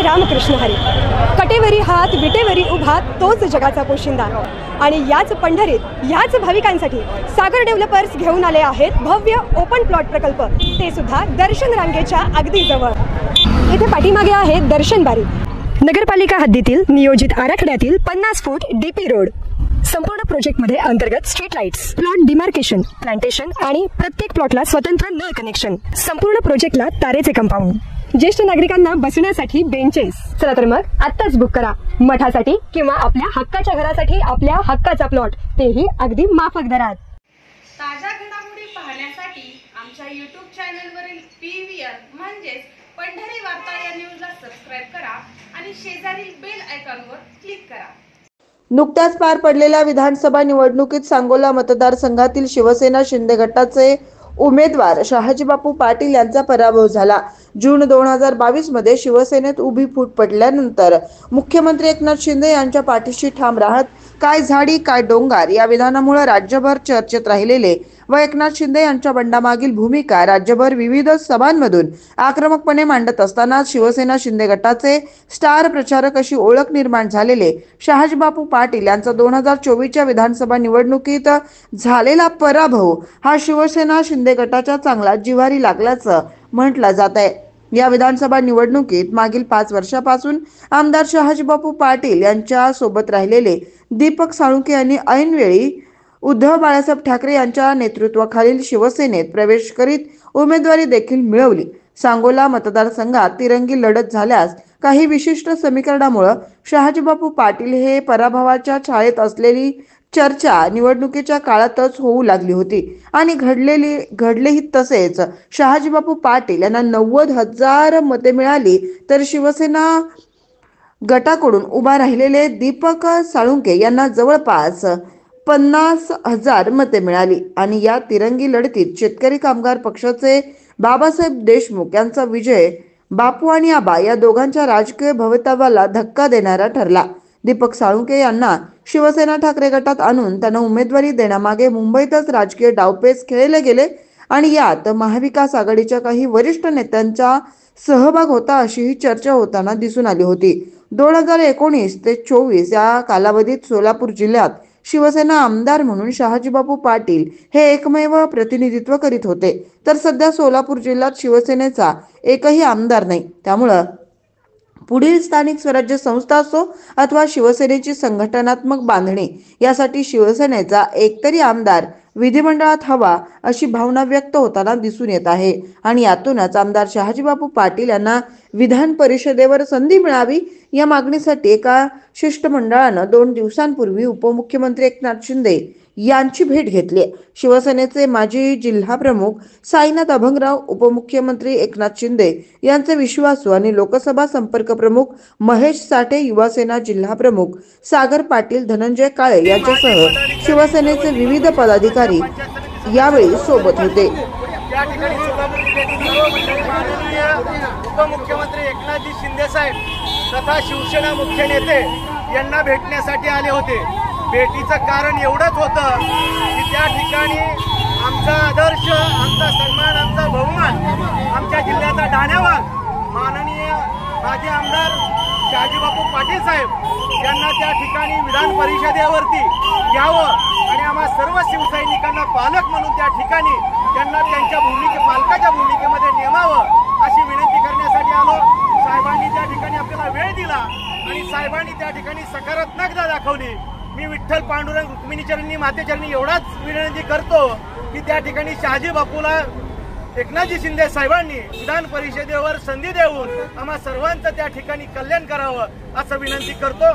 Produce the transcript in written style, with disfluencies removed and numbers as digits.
रामकृष्ण हरी. कटेवरी हात विटेवरी उभा तोच जगाचा पोशिंदा. आणि याच पंढरीत याच भाविकांसाठी सागर डेव्हलपर्स घेऊन आले आहेत भव्य ओपन प्लॉट प्रकल्प, ते सुद्धा दर्शन रांगेच्या अगदी जवळ. इथे पाठीमागे आहे दर्शन बारी. नगरपालिका हद्दीतील नियोजित आराखड्यातील 50 फूट डीपी रोड. संपूर्ण प्रोजेक्टमध्ये अंतर्गत street lights, plot demarcation, plantation आणि प्रत्येक प्लॉटला स्वतंत्र नळ कनेक्शन. संपूर्ण प्रोजेक्टला तारेचे कंपाऊंड. ज्येष्ठ नागरिकांना बसण्यासाठी बेंचेस. चला तर मग आत्ताच बुक करा मठासाठी किंवा आपल्या हक्काच्या घरासाठी आपल्या हक्काचा प्लॉट, तेही अगदी माफक दरात. ताज्या घडामोडी पाहण्यासाठी आमच्या YouTube चॅनलवरील PVR म्हणजेच पंढरी वार्ता या न्यूजला सबस्क्राइब करा आणि शेजारील बेल आयकॉनवर क्लिक करा. नुकत्याच पार पडलेल्या विधानसभा निवडणुकीत सांगोला मतदारसंघातील शिवसेना शिंदे गटाचे उमेदवार शहाजीबापू पाटील यांचा पराभव झाला. जून 2022 मध्ये शिवसेनेत उभी फूट पडल्यानंतर मुख्यमंत्री एकनाथ शिंदे यांच्या पाठीशी ठाम राहत काय झाडी काय डोंगर या विधानामुळे राज्यभर चर्चेत राहिलेले व एकनाथ शिंदे यांच्या बंडामागील भूमिका राज्यभर विविध सभांमधून आक्रमकपणे मांडत असताना शिवसेना शिंदे गटाचे स्टार प्रचारक अशी ओळख निर्माण झालेले शहाजीबापू पाटील यांचा 2024च्या विधानसभा निवडणुकीत झालेला पराभव हा शिवसेना शिंदे गटाच्या चांगला जिव्हारी लागल्याचं म्हटलं जात आहे. या विधानसभा निवडणुकीत मागील 5 वर्षापासून आमदार शहाजीबापू पाटील यांच्या सोबत राहिलेले दीपक साळुंखे यांनी ऐनवेळी उद्धव बाळासाहेब ठाकरे यांच्या नेतृत्वाखालील शिवसेनेत प्रवेश करीत उमेदवारी देखील मिळवली. सांगोला मतदारसंघात तिरंगी लढत झाल्यास काही विशिष्ट समीकरणामुळे शहाजीबापू पाटील हे पराभवाच्या छायेत असलेली चर्चा निवडणुकीच्या काळातच होऊ लागली होती आणि घडलेही तसेच. शहाजीबापू पाटील यांना 90,000 मते मिळाली तर शिवसेना गटाकडून उभा राहिलेले दीपक साळुंखे यांना जवळपास 50,000 मते मिळाली आणि या तिरंगी लढतीत शेतकरी कामगार पक्षाचे बाबासाहेब देशमुख यांचा विजय बापू आणि आबा या दोघांच्या राजकीय भवितव्याला धक्का देणारा ठरला. दीपक साळुंखे यांना शिवसेना ठाकरे गटात आणून त्यांना उमेदवारी देण्यामागे मुंबईतच राजकीय डावपेच खेळले गेले आणि यात महाविकास आघाडीच्या काही वरिष्ठ नेत्यांचा सहभाग होता अशीही चर्चा होताना दिसून आली होती. 2019 ते 24 या कालावधीत सोलापूर जिल्ह्यात शिवसेना आमदार म्हणून शहाजीबापू पाटील हे एकमेव प्रतिनिधित्व करीत होते, तर सध्या सोलापूर जिल्ह्यात शिवसेनेचा एकही आमदार नाही. त्यामुळे पुढील स्थानिक स्वराज्य संस्था असो अथवा शिवसेनेची संघटनात्मक बांधणी यासाठी शिवसेनेचा एकतरी आमदार विधिमंडळात हवा अशी भावना व्यक्त होताना दिसून येत आहे. आणि यातूनच आमदार शहाजीबापू पाटील यांना विधान परिषदेवर संधी मिळावी या मागणीसाठी एका शिष्टमंडळानं 2 दिवसांपूर्वी उपमुख्यमंत्री एकनाथ शिंदे यांची भेट घेतली. शिवसेनेचे माजी जिल्हा प्रमुख साईनाथ अभंगराव, उपमुख्यमंत्री एकनाथ शिंदे यांचे विश्वासू आणि लोकसभा संपर्क प्रमुख महेश साठे, युवासेना जिल्हा प्रमुख सागर पाटील, धनंजय काळे यांच्यासह शिवसेनेचे विविध पदाधिकारी यावेळी सोबत होते. या ठिकाणी सोलापूर जिल्ह्यातील उपमुख्यमंत्री एकनाथजी शिंदे साहेब तथा शिवसेना मुख्य नेते यांना भेटण्यासाठी आले होते. भेटीचं कारण एवढंच होतं की त्या ठिकाणी आमचा आदर्श, आमचा सन्मान, आमचा बहुमान, आमच्या जिल्ह्याचा डाण्यावाग माननीय माजी आमदार शहाजीबापू पाटील साहेब यांना त्या ठिकाणी विधान परिषदेवरती घ्यावं आणि आम्हा सर्व शिवसैनिकांना पालक म्हणून त्या ठिकाणी त्यांना त्यांच्या पालकाच्या भूमिकेमध्ये नेमावं अशी विनंती करण्यासाठी आलो. साहेबांनी त्या ठिकाणी आपल्याला वेळ दिला आणि साहेबांनी त्या ठिकाणी सकारात्मकता दाखवली. मी विठ्ठल पांडुरंग रुक्मिणीचरणी मातेचरणी एवढाच विनंती करतो की त्या ठिकाणी शहाजी बापूला एकनाथजी शिंदे साहेबांनी विधान परिषदेवर संधी देऊन आम्हा सर्वांचं त्या ठिकाणी कल्याण करावं असं विनंती करतो.